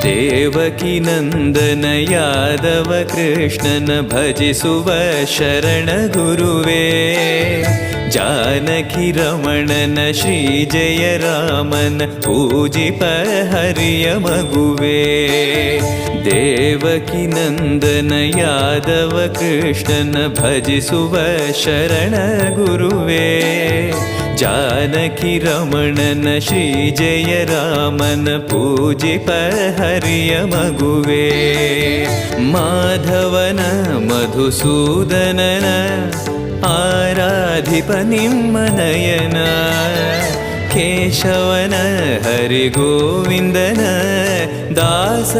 ದೇವಕಿ ನಂದನ ಯಾದವ ಕೃಷ್ಣನ ಭಜಿಸುವ ಶರಣ ಗುರುವೇ. ಜಾನಕಿ ರಮಣನ ಶ್ರೀ ಜಯ ರಾಮನ ಪೂಜಿಪ ಹರಿಯ ಮಗುವೇ. ದೇವಕಿ ನಂದನ ಯಾದವ ಕೃಷ್ಣನ ಭಜಿಸುವ ಶರಣ ಗುರುವೇ. ಜಾನಕಿ ರಮಣನ ಶ್ರೀ ಜಯ ರಾಮನ ಪೂಜಿಪ ಹರಿಯ ಮಗುವೇ. ಮಾಧವನ ಮಧುಸೂದನನ ಆರಾಧಿಪ ನಿಮ್ಮ ನಯನ. ಕೇಶವನ ಹರಿಗೋವಿಂದನ ದಾಸ